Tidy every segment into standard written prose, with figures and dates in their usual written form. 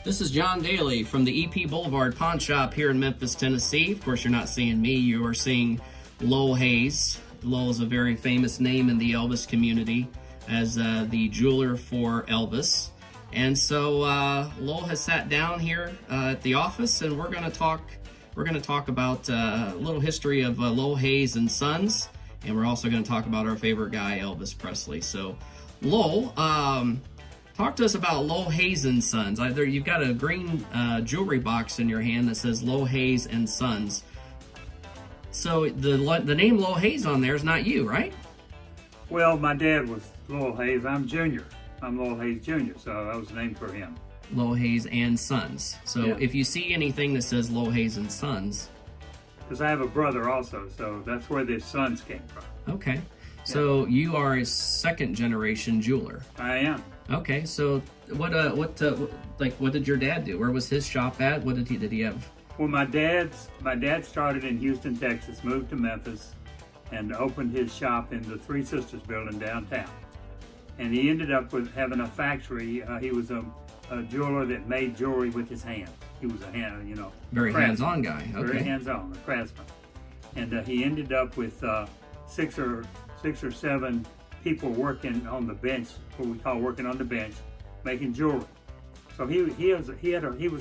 This is Jon Daly from the EP Boulevard Pawn Shop here in Memphis, Tennessee. Of course, you're not seeing me, you are seeing Lowell Hays. Lowell is a very famous name in the Elvis community as the jeweler for Elvis. And so Lowell has sat down here at the office, and we're going to talk about a little history of Lowell Hays and Sons, and we're also going to talk about our favorite guy, Elvis Presley. So, Lowell, talk to us about Lowell Hays and Sons. You've got a green jewelry box in your hand that says Lowell Hays and Sons. So the name Lowell Hays on there is not you, right? Well, my dad was Lowell Hays. I'm Junior. I'm Lowell Hays Jr., so that was named for him. Lowell Hays and Sons. So Yeah. if you see anything that says Lowell Hays and Sons. Because I have a brother also, so that's where the Sons came from. Okay. So you are a second generation jeweler. I am. Okay. So what did your dad do? Where was his shop at? What did he have? Well, my dad started in Houston, Texas, moved to Memphis, and opened his shop in the Three Sisters building downtown. And he ended up with having a factory. He was a jeweler that made jewelry with his hands. He was Very hands-on guy. Okay. Very hands-on, a craftsman. And he ended up with six or seven people working on the bench, what we call working on the bench, making jewelry. So he was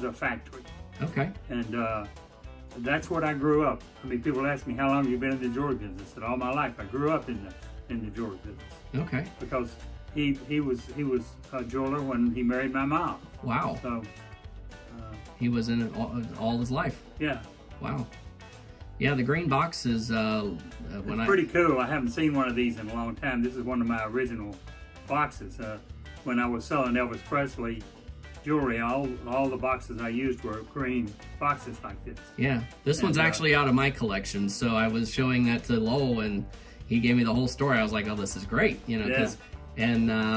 a factory. Okay. And that's what I grew up. I mean, people ask me, how long have you been in the jewelry business? I said, all my life. I grew up in the jewelry business. Okay. Because he was a jeweler when he married my mom. Wow. So he was in it all his life. yeah. Wow. Yeah, the green box is Pretty cool. I haven't seen one of these in a long time. This is one of my original boxes. When I was selling Elvis Presley jewelry, all the boxes I used were green boxes like this. Yeah, this one's actually out of my collection. So I was showing that to Lowell, and he gave me the whole story. I was like, "Oh, this is great," Yeah.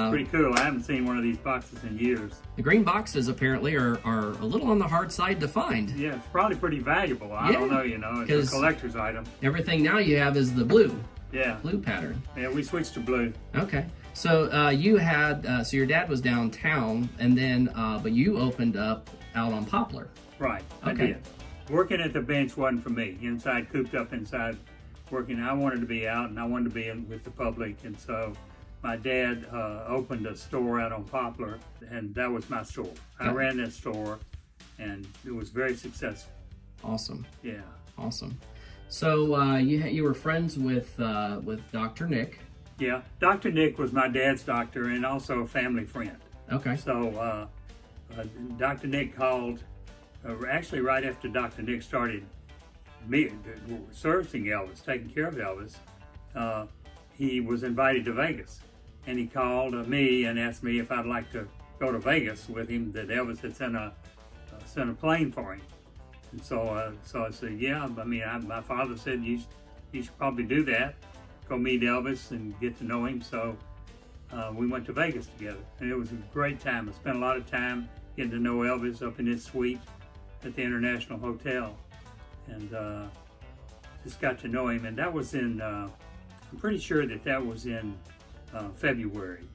Pretty cool. I haven't seen one of these boxes in years. The green boxes apparently are a little on the hard side to find. Yeah, it's probably pretty valuable. I don't know, it's a collector's item. Everything now you have is the blue pattern. Yeah, we switched to blue. Okay, so you had so your dad was downtown, and then but you opened up out on Poplar. Right, Okay. I did. Working at the bench wasn't for me. Inside, cooped up inside, working. I wanted to be out, and I wanted to be in with the public, and so my dad opened a store out on Poplar, and that was my store. I Okay. ran that store, and it was very successful. Awesome. Yeah. Awesome. So you were friends with Dr. Nick. Yeah. Dr. Nick was my dad's doctor and also a family friend. Okay. So Dr. Nick called, actually right after Dr. Nick started servicing Elvis, taking care of Elvis, he was invited to Vegas. And he called me and asked me if I'd like to go to Vegas with him, that Elvis had sent a plane for him. And so I said, yeah, I mean, my father said you should probably do that, go meet Elvis and get to know him. So we went to Vegas together, and it was a great time. I spent a lot of time getting to know Elvis up in his suite at the International Hotel, and just got to know him. And that was in, I'm pretty sure that was in February.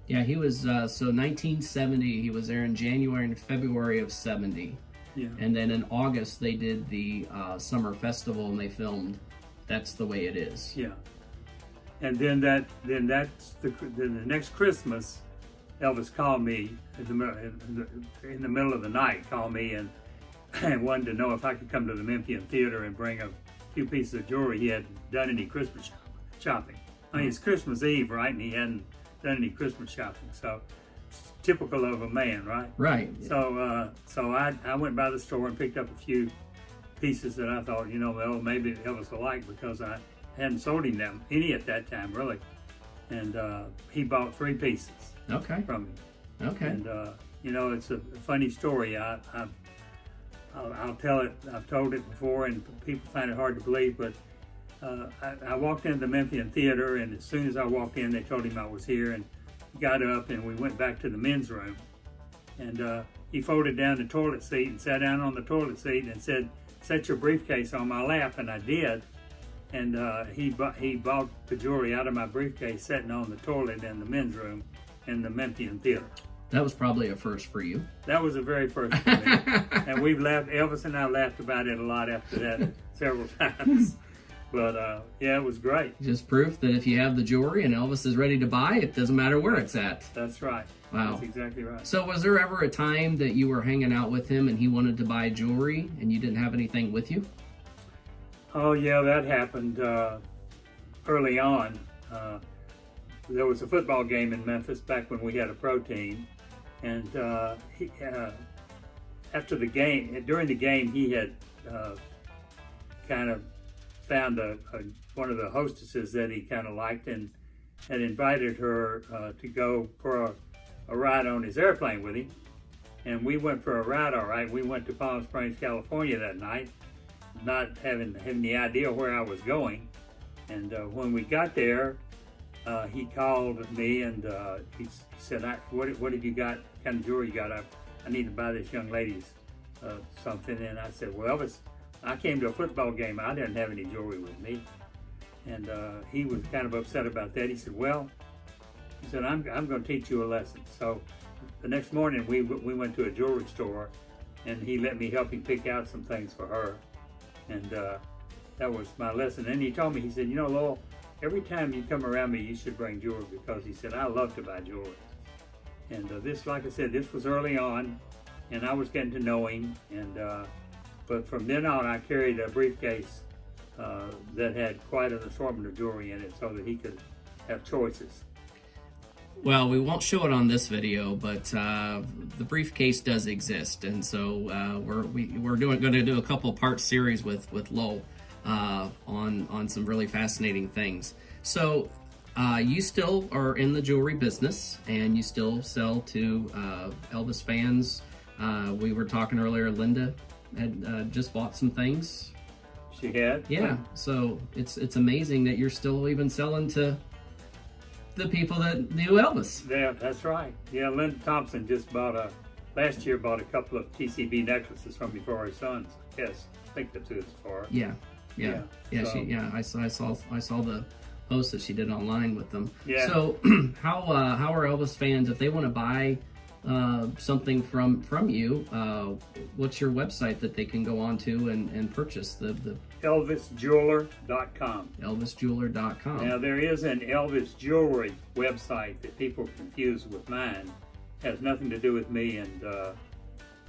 Yeah, he was, so 1970, he was there in January and February of 70. Yeah. And then in August, they did the summer festival, and they filmed That's the Way It Is. Yeah. And then the next Christmas, Elvis called me in the middle of the night, called me and wanted to know if I could come to the Memphian Theater and bring a few pieces of jewelry. He hadn't done any Christmas shopping. I mean, it's Christmas Eve, right? And he hadn't done any Christmas shopping. So, it's typical of a man, right? Right. So I went by the store and picked up a few pieces that I thought, well, maybe Elvis will like, because I hadn't sold him any at that time, really. And he bought 3 pieces from me. Okay. And, it's a funny story. I'll tell it. I've told it before, and people find it hard to believe, but I walked into the Memphian Theater, and as soon as I walked in, they told him I was here, and he got up, and we went back to the men's room, and he folded down the toilet seat and sat down on the toilet seat and said, "Set your briefcase on my lap," and I did, and he bought the jewelry out of my briefcase sitting on the toilet in the men's room in the Memphian Theater. That was probably a first for you. That was the very first for me. And we've laughed, Elvis and I laughed about it a lot after that several times. But yeah, it was great. Just proof that if you have the jewelry and Elvis is ready to buy, it doesn't matter where it's at. That's right. Wow. That's exactly right. So was there ever a time that you were hanging out with him and he wanted to buy jewelry and you didn't have anything with you? Oh yeah, that happened early on. There was a football game in Memphis back when we had a pro team, and after the game, during the game, he had kind of found one of the hostesses that he kind of liked and had invited her to go for a ride on his airplane with him. And we went for a ride, all right. We went to Palm Springs, California that night, not having any idea where I was going. And when we got there, he called me and he said, what have you got, what kind of jewelry you got? I need to buy this young lady's something. And I said, well, Elvis, I came to a football game. I didn't have any jewelry with me. And he was kind of upset about that. He said, well, he said, I'm going to teach you a lesson. So the next morning we went to a jewelry store and he let me help him pick out some things for her. And that was my lesson. And he told me, he said, you know, Lowell, every time you come around me, you should bring jewelry, because he said, I love to buy jewelry. And this, like I said, this was early on, and I was getting to know him. And but from then on, I carried a briefcase that had quite an assortment of jewelry in it, so that he could have choices. Well, we won't show it on this video, but the briefcase does exist, and so we're going to do a couple part series with Lowell on some really fascinating things. So you still are in the jewelry business, and you still sell to Elvis fans. We were talking earlier, Linda had just bought some things. She had? Yeah. So it's amazing that you're still even selling to the people that knew Elvis. Yeah, that's right. Yeah, Linda Thompson just last year bought a couple of TCB necklaces from me for her sons. Yes, I think that's who it's for. Yeah. So, I saw the post that she did online with them. Yeah. So how are Elvis fans, if they want to buy something from you, what's your website that they can go on to and purchase the ElvisJeweler.com. ElvisJeweler.com. Now there is an Elvis Jewelry website that people confuse with mine. It has nothing to do with me, and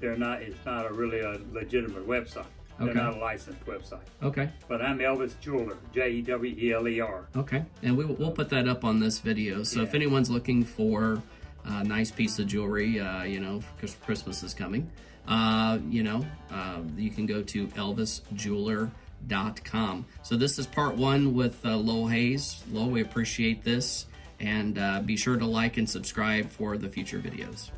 it's not a really a legitimate website. They're not a licensed website. Okay. But I'm Elvis Jeweler, Jeweler. Okay. And we'll put that up on this video. So if anyone's looking for a nice piece of jewelry, because Christmas is coming, you can go to ElvisJeweler.com. So this is part one with Lowell Hays. Lowell, we appreciate this. And be sure to like and subscribe for the future videos.